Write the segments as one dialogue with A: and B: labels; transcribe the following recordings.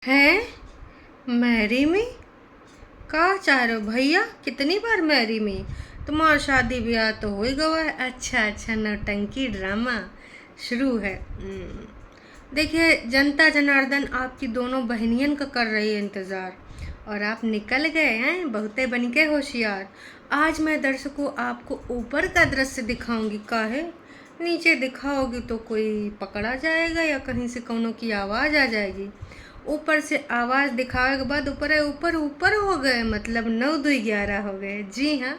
A: हैं? Marry me? का चाह रहे हो भैया? कितनी बार मैरी मी? तुम्हारा शादी ब्याह तो हो ही गवा है। अच्छा अच्छा, नौटंकी ड्रामा शुरू है। देखिए जनता जनार्दन आपकी दोनों बहनियन का कर रही है इंतज़ार, और आप निकल गए हैं बहुते बन के होशियार। आज मैं दर्शकों आपको ऊपर का दृश्य दिखाऊंगी। काहे नीचे दिखाओगी तो कोई पकड़ा जाएगा या कहीं से कौनों की आवाज़ आ जाएगी। ऊपर से आवाज़ दिखावे के बाद ऊपर ऊपर ऊपर हो गए, मतलब 9 2 11 हो गए। जी हाँ,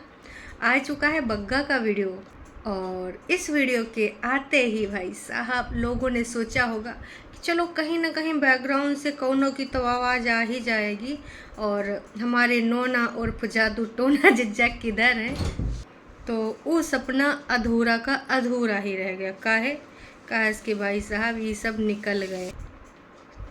A: आ चुका है बग्गा का वीडियो। और इस वीडियो के आते ही भाई साहब लोगों ने सोचा होगा कि चलो कहीं ना कहीं बैकग्राउंड से कौनों की तो आवाज़ आ ही जाएगी, और हमारे नोना और जादू टोना जिज्जा किधर है। तो वो सपना अधूरा का अधूरा ही रह गया। काहे काश के भाई साहब ये सब निकल गए।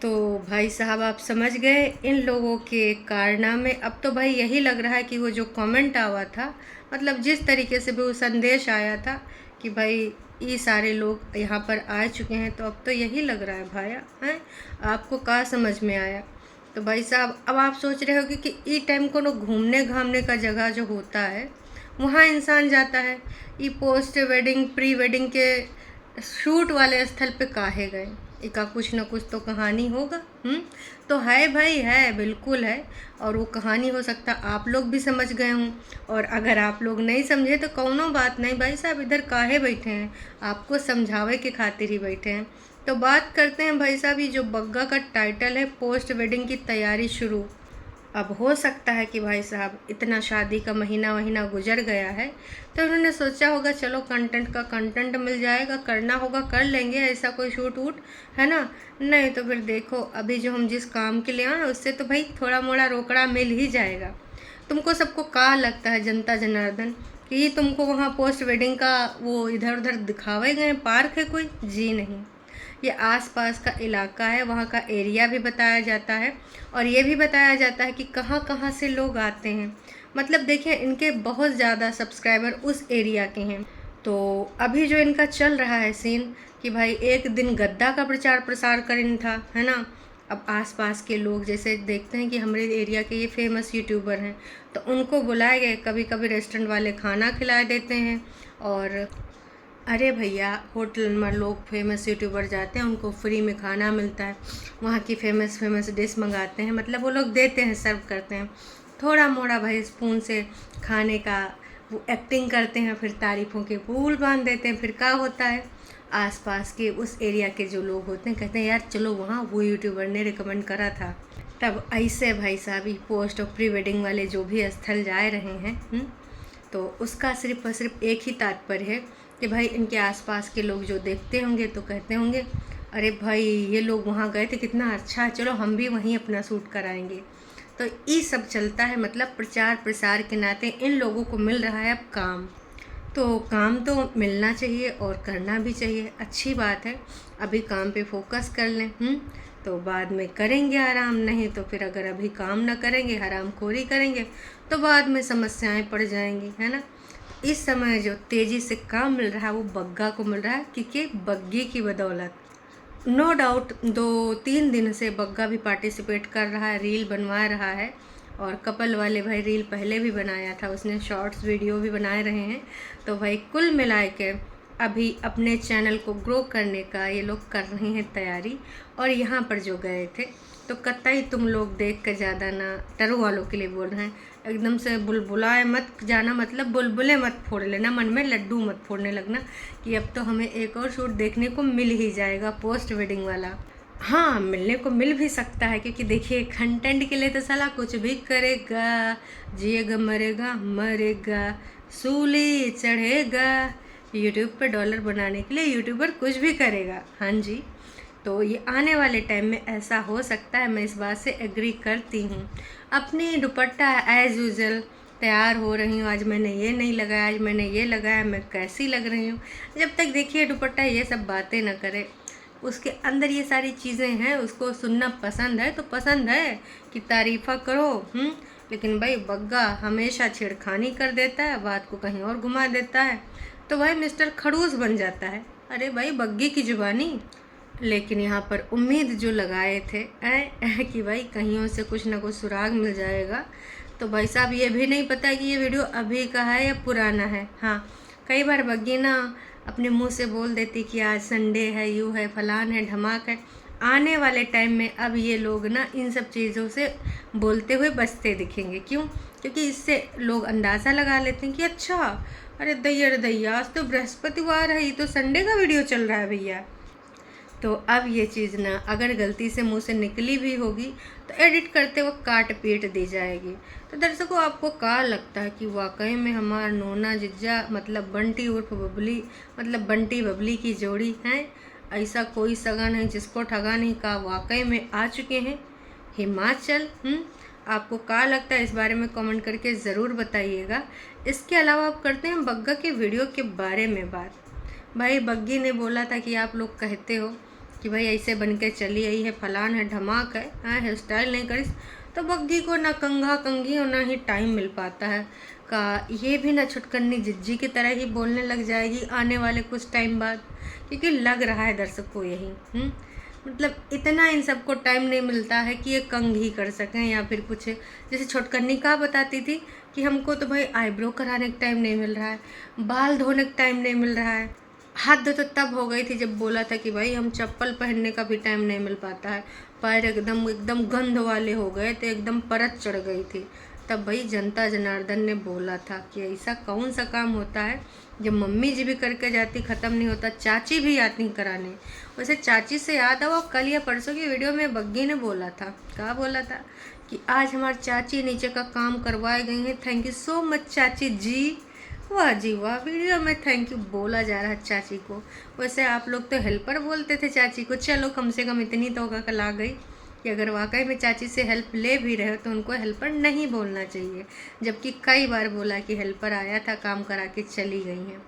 A: तो भाई साहब आप समझ गए इन लोगों के कारनामे। अब तो भाई यही लग रहा है कि वो जो कमेंट आवा था, मतलब जिस तरीके से भी वो संदेश आया था कि भाई ये सारे लोग यहाँ पर आ चुके हैं, तो अब तो यही लग रहा है भाया हैं। आपको क्या समझ में आया? तो भाई साहब अब आप सोच रहे होगे कि ई टाइम को घूमने घामने का जगह जो होता है वहाँ इंसान जाता है, ये पोस्ट वेडिंग प्री वेडिंग के शूट वाले स्थल पे काहे गए? इसका कुछ ना कुछ तो कहानी होगा। तो है भाई, है बिल्कुल है। और वो कहानी हो सकता आप लोग भी समझ गए हों, और अगर आप लोग नहीं समझे तो कौनो बात नहीं भाई साहब, इधर काहे बैठे हैं, आपको समझावे के खातिर ही बैठे हैं। तो बात करते हैं भाई साहब, ये जो बग्गा का टाइटल है पोस्ट वेडिंग की तैयारी शुरू। अब हो सकता है कि भाई साहब इतना शादी का महीना महीना गुजर गया है, तो उन्होंने सोचा होगा चलो कंटेंट का कंटेंट मिल जाएगा, करना होगा कर लेंगे, ऐसा कोई शूट वूट है ना। नहीं तो फिर देखो अभी जो हम जिस काम के लिए आए उससे तो भाई थोड़ा मोड़ा रोकड़ा मिल ही जाएगा। तुमको सबको क्या लगता है जनता जनार्दन कि ये तुमको वहाँ पोस्ट वेडिंग का वो इधर उधर दिखावे गए पार्क है कोई? जी नहीं, ये आसपास का इलाका है, वहाँ का एरिया भी बताया जाता है, और ये भी बताया जाता है कि कहाँ कहाँ से लोग आते हैं। मतलब देखिए इनके बहुत ज़्यादा सब्सक्राइबर उस एरिया के हैं। तो अभी जो इनका चल रहा है सीन कि भाई एक दिन गद्दा का प्रचार प्रसार करें था, है ना। अब आसपास के लोग जैसे देखते हैं कि हमारे एरिया के ये फेमस यूट्यूबर हैं, तो उनको बुलाए गए, कभी कभी रेस्टोरेंट वाले खाना खिला देते हैं। और अरे भैया होटल में लोग फेमस यूट्यूबर जाते हैं, उनको फ्री में खाना मिलता है, वहाँ की फेमस फेमस डिश मंगाते हैं, मतलब वो लोग देते हैं, सर्व करते हैं। थोड़ा मोड़ा भाई स्पून से खाने का वो एक्टिंग करते हैं, फिर तारीफ़ों के पुल बांध देते हैं। फिर क्या होता है, आसपास के उस एरिया के जो लोग होते हैं कहते हैं यार चलो वहाँ वो यूट्यूबर ने रिकमेंड करा था। तब ऐसे भाई साहब पोस्ट और प्री वेडिंग वाले जो भी स्थल जा रहे हैं, तो उसका सिर्फ और सिर्फ एक ही तात्पर्य है कि भाई इनके आसपास के लोग जो देखते होंगे तो कहते होंगे अरे भाई ये लोग वहाँ गए थे कितना अच्छा है, चलो हम भी वहीं अपना शूट कराएंगे। तो ये सब चलता है, मतलब प्रचार प्रसार के नाते इन लोगों को मिल रहा है अब काम। तो काम तो मिलना चाहिए और करना भी चाहिए, अच्छी बात है। अभी काम पे फोकस कर लें, तो बाद में करेंगे आराम। नहीं तो फिर अगर अभी काम ना करेंगे, हरामखोरी करेंगे, तो बाद में समस्याएं पड़ जाएंगी, है ना। इस समय जो तेज़ी से काम मिल रहा है वो बग्गा को मिल रहा है, क्योंकि बग्गी की बदौलत। नो डाउट 2 3 दिन से बग्गा भी पार्टिसिपेट कर रहा है, रील बनवा रहा है, और कपल वाले भाई रील पहले भी बनाया था उसने, शॉर्ट्स वीडियो भी बनाए रहे हैं। तो भाई कुल मिला के अभी अपने चैनल को ग्रो करने का ये लोग कर रहे हैं तैयारी। और यहाँ पर जो गए थे तो कतई तुम लोग देख कर ज़्यादा ना टरू वालों के लिए बोल रहे हैं, एकदम से बुलबुलाए मत जाना, मतलब बुलबुलें मत फोड़ लेना, मन में लड्डू मत फोड़ने लगना कि अब तो हमें एक और शूट देखने को मिल ही जाएगा पोस्ट वेडिंग वाला। हाँ मिलने को मिल भी सकता है, क्योंकि देखिए कंटेंट के लिए तो साला कुछ भी करेगा, जिएगा मरेगा मरेगा, सूली चढ़ेगा। यूट्यूब पे डॉलर बनाने के लिए यूट्यूबर कुछ भी करेगा। हाँ जी, तो ये आने वाले टाइम में ऐसा हो सकता है, मैं इस बात से एग्री करती हूँ। अपनी दुपट्टा एज़ यूजल तैयार हो रही हूँ, आज मैंने ये नहीं लगाया, आज मैंने ये लगाया, मैं कैसी लग रही हूँ। जब तक देखिए दुपट्टा ये सब बातें ना करे, उसके अंदर ये सारी चीज़ें हैं, उसको सुनना पसंद है तो पसंद है कि तारीफ़ा करो। लेकिन भाई बग्गा हमेशा छेड़खानी कर देता है, बात को कहीं और घुमा देता है, तो भाई मिस्टर खड़ूस बन जाता है। अरे भाई बग्गी की जुबानी, लेकिन यहाँ पर उम्मीद जो लगाए थे कि भाई कहीं से कुछ ना कुछ सुराग मिल जाएगा, तो भाई साहब ये भी नहीं पता कि ये वीडियो अभी का है या पुराना है। हाँ, कई बार बग्गी ना अपने मुंह से बोल देती कि आज संडे है, यूँ है, फलान है, धमाक है। आने वाले टाइम में अब ये लोग ना इन सब चीज़ों से बोलते हुए बचते दिखेंगे। क्यों? क्योंकि इससे लोग अंदाज़ा लगा लेते हैं कि अच्छा, अरे दैया आज तो बृहस्पतिवार है, ये तो संडे का वीडियो चल रहा है भैया। तो अब ये चीज़ ना अगर गलती से मुंह से निकली भी होगी तो एडिट करते वक्त काट पीट दी जाएगी। तो दर्शकों, आपको क्या लगता है कि वाकई में हमारा नोना जिज्जा मतलब बंटी उर्फ बबली मतलब बंटी बबली की जोड़ी है? ऐसा कोई सगा नहीं जिसको ठगा नहीं का वाकई में आ चुके हैं हिमाचल। आपको क्या लगता है इस बारे में कमेंट करके ज़रूर बताइएगा। इसके अलावा आप करते हैं बग्गा के वीडियो के बारे में बात। भाई बग्गी ने बोला था कि आप लोग कहते हो कि भाई ऐसे बन के चली आई है, फलान है, धमाक है, हाँ, हेयर स्टाइल नहीं करी, तो बग्गी को ना कंघा कंघी और ना ही टाइम मिल पाता है का ये भी ना छुटकन्नी जिज्जी की तरह ही बोलने लग जाएगी आने वाले कुछ टाइम बाद। क्योंकि लग रहा है दर्शक को यही मतलब इतना इन सबको टाइम नहीं मिलता है कि ये कंघी कर सकें या फिर कुछ। जैसे छुटकन्नी का बताती थी कि हमको तो भाई आईब्रो कराने का टाइम नहीं मिल रहा है, बाल धोने का टाइम नहीं मिल रहा है। हद तो तब हो गई थी जब बोला था कि भाई हम चप्पल पहनने का भी टाइम नहीं मिल पाता है, पैर एकदम एकदम गंध वाले हो गए थे, एकदम परत चढ़ गई थी। तब भाई जनता जनार्दन ने बोला था कि ऐसा कौन सा काम होता है जब मम्मी जी भी करके जाती ख़त्म नहीं होता, चाची भी आती कराने। वैसे चाची से याद है, वो कल या परसों की वीडियो में बग्गी ने बोला था, क्या बोला था कि आज हमारी चाची नीचे का काम करवाए गई हैं, थैंक यू सो मच चाची जी। वाह जी वाह, वीडियो में थैंक यू बोला जा रहा है चाची को। वैसे आप लोग तो हेल्पर बोलते थे चाची को, चलो कम से कम इतनी तो अकल आ गई कि अगर वाकई में चाची से हेल्प ले भी रहे हो तो उनको हेल्पर नहीं बोलना चाहिए, जबकि कई बार बोला कि हेल्पर आया था, काम करा के चली गई हैं।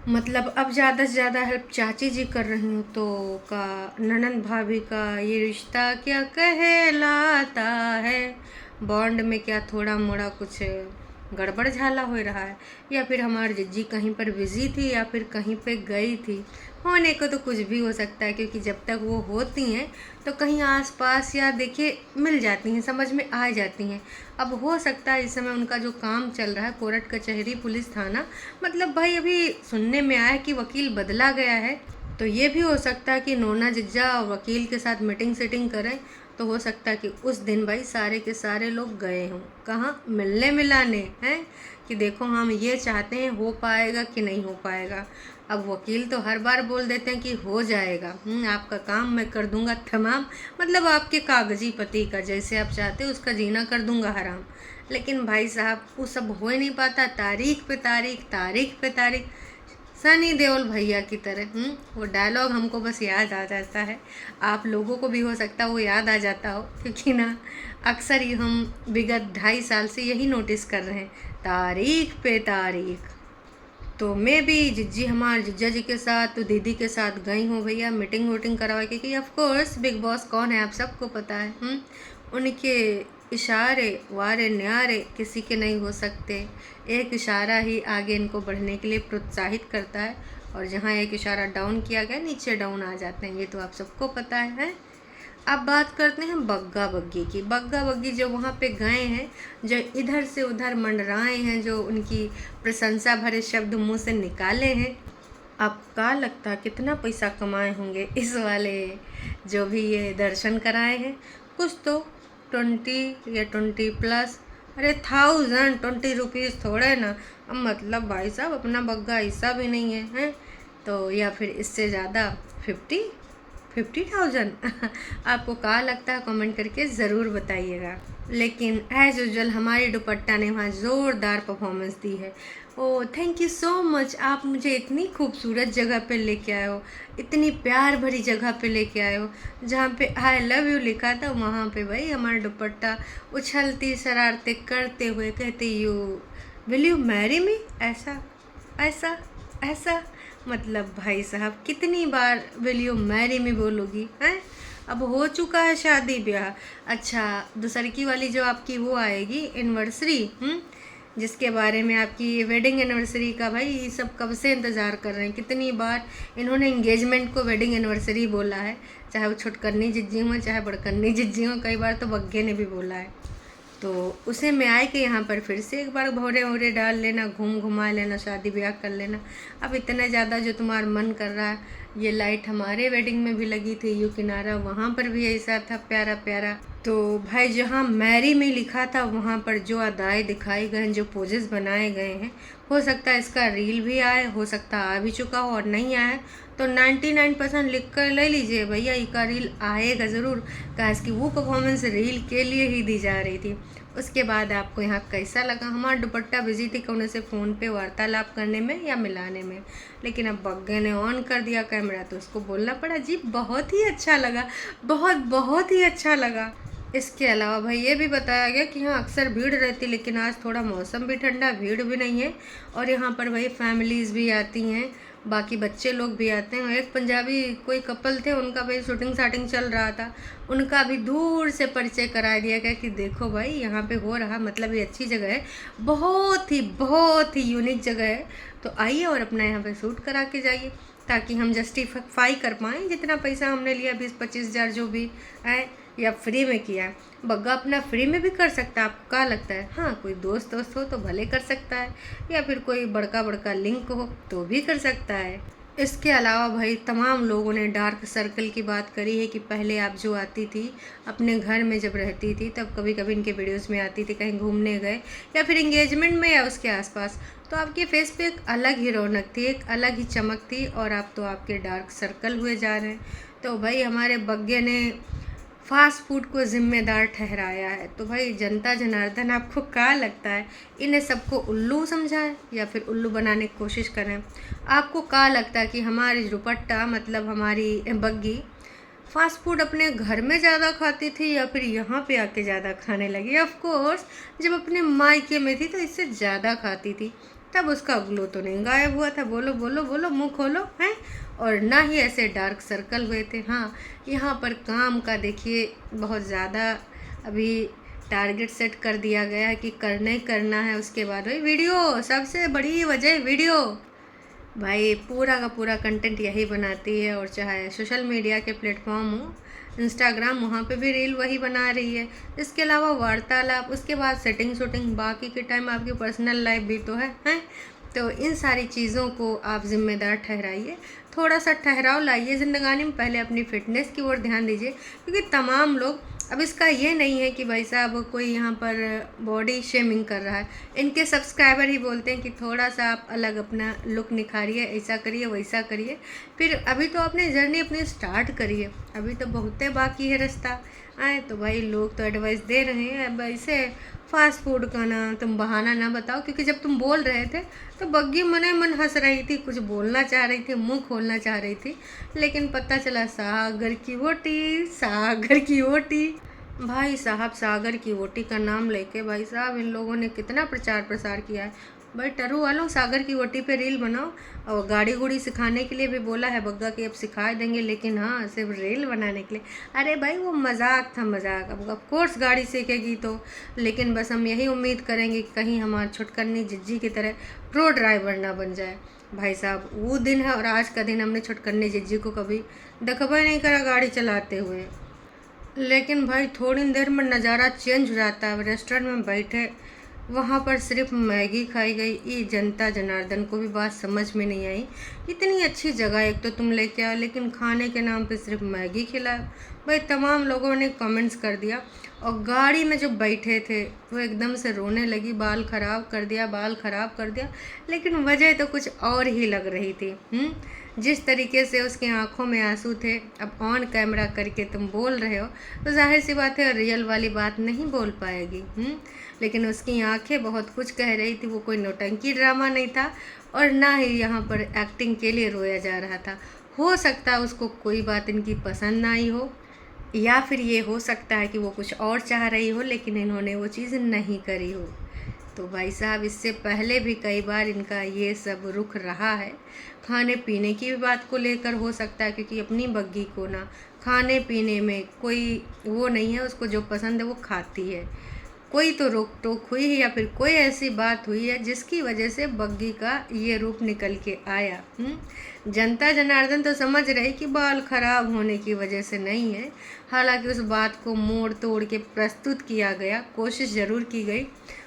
A: मतलब अब ज़्यादा से ज़्यादा हेल्प चाची जी कर रही हूँ तो का ननंद भाभी का ये रिश्ता क्या कहलाता है? बॉन्ड में क्या थोड़ा मोड़ा कुछ गड़बड़ झाला हो रहा है, या फिर हमारी जिज्जी कहीं पर बिजी थी या फिर कहीं पे गई थी? होने को तो कुछ भी हो सकता है, क्योंकि जब तक वो होती हैं तो कहीं आसपास या देखिए मिल जाती हैं, समझ में आ जाती हैं। अब हो सकता है इस समय उनका जो काम चल रहा है कोर्ट कचहरी पुलिस थाना, मतलब भाई अभी सुनने में आया कि वकील बदला गया है, तो ये भी हो सकता है कि नोना जिज्जा और वकील के साथ मीटिंग सीटिंग करें। तो हो सकता है कि उस दिन भाई सारे के सारे लोग गए हों, कहाँ मिलने मिलाने हैं कि देखो हम ये चाहते हैं, हो पाएगा कि नहीं हो पाएगा। अब वकील तो हर बार बोल देते हैं कि हो जाएगा, आपका काम मैं कर दूंगा तमाम, मतलब आपके कागजी पति का जैसे आप चाहते हो उसका जीना कर दूंगा हराम। लेकिन भाई साहब वो सब हो ही नहीं पाता, तारीख पे तारीख, तारीख पे तारीख, सनी देओल भैया की तरह। वो डायलॉग हमको बस याद आ जाता है, आप लोगों को भी हो सकता है वो याद आ जाता हो, क्योंकि ना अक्सर ही हम विगत 2.5 साल से यही नोटिस कर रहे हैं, तारीख पे तारीख। तो मैं भी जिज्जी हमारे जिज्जा जी के साथ तो दीदी के साथ गई हूँ भैया मीटिंग वोटिंग करवा के, क्योंकि ऑफ कोर्स बिग बॉस कौन है आप सबको पता है। उनके इशारे वारे न्यारे किसी के नहीं हो सकते, एक इशारा ही आगे इनको बढ़ने के लिए प्रोत्साहित करता है, और जहाँ एक इशारा डाउन किया गया नीचे डाउन आ जाते हैं, ये तो आप सबको पता है। अब बात करते हैं बग्गा बग्गी की। बग्गा बग्गी जो वहाँ पे गए हैं, जो इधर से उधर मंडराए हैं, जो उनकी प्रशंसा भरे शब्द मुंह से निकाले हैं, अब क्या लगता है कितना पैसा कमाए होंगे इस वाले जो भी ये दर्शन कराए हैं? कुछ तो 20 या 20+, अरे 1020 थोड़े ना, अब मतलब भाई साहब अपना बग्गा ऐसा भी नहीं है, तो या फिर इससे ज़्यादा 50,000 आपको क्या लगता है कमेंट करके ज़रूर बताइएगा। लेकिन एज यूजल हमारी दुपट्टा ने वहाँ ज़ोरदार परफॉर्मेंस दी है। Oh thank you so much, आप मुझे इतनी खूबसूरत जगह पे लेके आए हो, इतनी प्यार भरी जगह पे लेके आए हो जहाँ पे आई लव यू लिखा था, वहाँ पे भाई हमारा दुपट्टा उछलती शरारतें करते हुए कहते you will you marry me, ऐसा ऐसा ऐसा। मतलब भाई साहब कितनी बार विल यू मैरी मी बोलोगी हैं? अब हो चुका है शादी ब्याह। अच्छा दूसरी की वाली जो आपकी वो आएगी एनिवर्सरी, जिसके बारे में आपकी वेडिंग एनिवर्सरी का भाई सब कब से इंतज़ार कर रहे हैं। कितनी बार इन्होंने इंगेजमेंट को वेडिंग एनिवर्सरी बोला है, चाहे वो छुटकन्नी जिज्जी हों चाहे बड़कन्नी जिज्जी हों, कई बार तो बग्गे ने भी बोला है। तो उसे में आए कि यहाँ पर फिर से एक बार भौरे वौरे डाल लेना, घूम घुमा लेना, शादी ब्याह कर लेना। अब इतना ज़्यादा जो तुम्हारा मन कर रहा है, ये लाइट हमारे वेडिंग में भी लगी थी, यू किनारा वहाँ पर भी ऐसा था प्यारा प्यारा। तो भाई जहाँ मैरी में लिखा था वहाँ पर जो अदाएँ दिखाई गए हैं, जो पोजेस बनाए गए हैं, हो सकता है इसका रील भी आए, हो सकता है आ भी चुका हो, और नहीं आया तो 99% लिख कर ले लीजिए भैया, इसका रील आएगा ज़रूर। काश कि वो परफॉर्मेंस रील के लिए ही दी जा रही थी। उसके बाद आपको यहाँ कैसा लगा? हमारा दुपट्टा बिजी थी कौन से फ़ोन पे वार्तालाप करने में या मिलाने में, लेकिन अब बग्गे ने ऑन कर दिया कैमरा तो उसको बोलना पड़ा जी बहुत ही अच्छा लगा, बहुत बहुत ही अच्छा लगा। इसके अलावा भाई ये भी बताया गया कि यहाँ अक्सर भीड़ रहती, लेकिन आज थोड़ा मौसम भी ठंडा, भीड़ भी नहीं है, और यहाँ पर भाई फैमिलीज़ भी आती हैं, बाकी बच्चे लोग भी आते हैं। एक पंजाबी कोई कपल थे, उनका भाई शूटिंग शाटिंग चल रहा था, उनका भी दूर से परिचय करा दिया गया कि देखो भाई यहाँ पे हो रहा, मतलब ये अच्छी जगह है, बहुत ही यूनिक जगह है, तो आइए और अपना यहाँ पे शूट करा के जाइए, ताकि हम जस्टिफाई कर पाएँ जितना पैसा हमने लिया, 20-25 हज़ार जो भी है, या फ्री में किया। बग्गा अपना फ्री में भी कर सकता है, आपको क्या लगता है? हाँ, कोई दोस्त हो तो भले कर सकता है, या फिर कोई बड़का लिंक हो तो भी कर सकता है। इसके अलावा भाई तमाम लोगों ने डार्क सर्कल की बात करी है कि पहले आप जो आती थी अपने घर में जब रहती थी, तब कभी कभी इनके वीडियोस में आती थी, कहीं घूमने गए या फिर इंगेजमेंट में या उसके आसपास, तो आपके फेस पे एक अलग ही रौनक थी, एक अलग ही चमक थी, और आप तो आपके डार्क सर्कल हुए जा रहे हैं। तो भाई हमारे बग्गे ने फास्ट फूड को ज़िम्मेदार ठहराया है। तो भाई जनता जनार्दन आपको क्या लगता है, इन्हें सबको उल्लू समझाए या फिर उल्लू बनाने की कोशिश करें? आपको क्या लगता है कि हमारी दुपट्टा मतलब हमारी बग्गी फास्ट फूड अपने घर में ज़्यादा खाती थी या फिर यहाँ पे आके ज़्यादा खाने लगी? ऑफ कोर्स जब अपने मायके में थी तो इससे ज़्यादा खाती थी, तब उसका ग्लो तो नहीं गायब हुआ था। बोलो बोलो बोलो, मुंह खोलो हैं। और ना ही ऐसे डार्क सर्कल हुए थे। हाँ, यहाँ पर काम का देखिए बहुत ज़्यादा अभी टारगेट सेट कर दिया गया है कि करना ही करना है। उसके बाद भाई वीडियो, सबसे बड़ी वजह वीडियो, भाई पूरा का पूरा कंटेंट यही बनाती है, और चाहे सोशल मीडिया के प्लेटफॉर्म हो इंस्टाग्राम, वहाँ पे भी रील वही बना रही है। इसके अलावा वार्तालाप, उसके बाद सेटिंग शूटिंग, बाकी के टाइम आपकी पर्सनल लाइफ भी तो है, हैं? तो इन सारी चीज़ों को आप जिम्मेदार ठहराइए, थोड़ा सा ठहराव लाइए ज़िंदगानी में। पहले अपनी फ़िटनेस की ओर ध्यान दीजिए, क्योंकि तमाम लोग, अब इसका ये नहीं है कि भाई साहब कोई यहाँ पर बॉडी शेमिंग कर रहा है, इनके सब्सक्राइबर ही बोलते हैं कि थोड़ा सा आप अलग अपना लुक निखारिए, ऐसा करिए वैसा करिए। फिर अभी तो आपने जर्नी अपनी स्टार्ट करिए, अभी तो बहुते बाकी है रास्ता आए। तो भाई लोग तो एडवाइस दे रहे हैं, अब ऐसे फास्ट फूड का ना तुम बहाना ना बताओ, क्योंकि जब तुम बोल रहे थे तो बग्गी मने मन हंस रही थी, कुछ बोलना चाह रही थी, मुंह खोलना चाह रही थी, लेकिन पता चला सागर की वोटी, सागर की वोटी। भाई साहब सागर की वोटी का नाम लेके भाई साहब इन लोगों ने कितना प्रचार प्रसार किया है। भाई टरू वालों, सागर की वोटी पे रील बनाओ, और गाड़ी गुड़ी सिखाने के लिए भी बोला है बग्गा कि अब सिखा देंगे, लेकिन हाँ सिर्फ रील बनाने के लिए। अरे भाई वो मजाक था, मजाक। अब ऑफ कोर्स गाड़ी सीखेगी तो, लेकिन बस हम यही उम्मीद करेंगे कि कहीं हमारे छुटकन्नी जिज्जी की तरह प्रो ड्राइवर ना बन जाए। भाई साहब वो दिन है और आज का दिन, हमने छुटकन्नी जिज्जी को कभी देखबा नहीं करा गाड़ी चलाते हुए। लेकिन भाई थोड़ी देर में नज़ारा चेंज हो जाता है। रेस्टोरेंट में बैठे, वहाँ पर सिर्फ मैगी खाई गई। ये जनता जनार्दन को भी बात समझ में नहीं आई, इतनी अच्छी जगह एक तो तुम लेके आओ, लेकिन खाने के नाम पे सिर्फ मैगी खिलाओ। भाई तमाम लोगों ने कमेंट्स कर दिया, और गाड़ी में जो बैठे थे वो एकदम से रोने लगी, बाल ख़राब कर दिया, बाल ख़राब कर दिया। लेकिन वजह तो कुछ और ही लग रही थी। जिस तरीके से उसकी आंखों में आंसू थे, अब ऑन कैमरा करके तुम बोल रहे हो तो जाहिर सी बात है रियल वाली बात नहीं बोल पाएगी। लेकिन उसकी आंखें बहुत कुछ कह रही थी। वो कोई नौटंकी ड्रामा नहीं था, और ना ही यहाँ पर एक्टिंग के लिए रोया जा रहा था। हो सकता है उसको कोई बात इनकी पसंद ना आई हो, या फिर ये हो सकता है कि वो कुछ और चाह रही हो, लेकिन इन्होंने वो चीज़ नहीं करी हो। तो भाई साहब इससे पहले भी कई बार इनका ये सब रुख रहा है। खाने पीने की भी बात को लेकर हो सकता है, क्योंकि अपनी बग्गी को ना खाने पीने में कोई वो नहीं है, उसको जो पसंद है वो खाती है। कोई तो रोक टोक हुई है या फिर कोई ऐसी बात हुई है जिसकी वजह से बग्गी का ये रूप निकल के आया। जनता जनार्दन तो समझ रही कि बाल खराब होने की वजह से नहीं है, हालांकि उस बात को मोड़ तोड़ के प्रस्तुत किया गया, कोशिश ज़रूर की गई।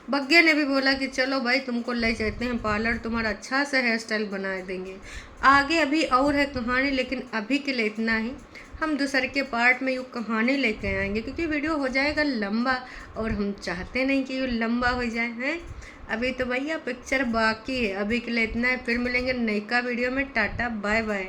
A: बग्गे ने भी बोला कि चलो भाई तुमको ले चलते हैं पार्लर, तुम्हारा अच्छा सा हेयर स्टाइल बना देंगे। आगे अभी और है कहानी, लेकिन अभी के लिए इतना ही। हम दूसरे के पार्ट में यूँ कहानी लेके आएंगे क्योंकि वीडियो हो जाएगा लंबा और हम चाहते नहीं कि ये लंबा हो जाए हैं। अभी तो भैया पिक्चर बाकी है, अभी के लिए इतना है। फिर मिलेंगे नयका वीडियो में। Tata bye bye.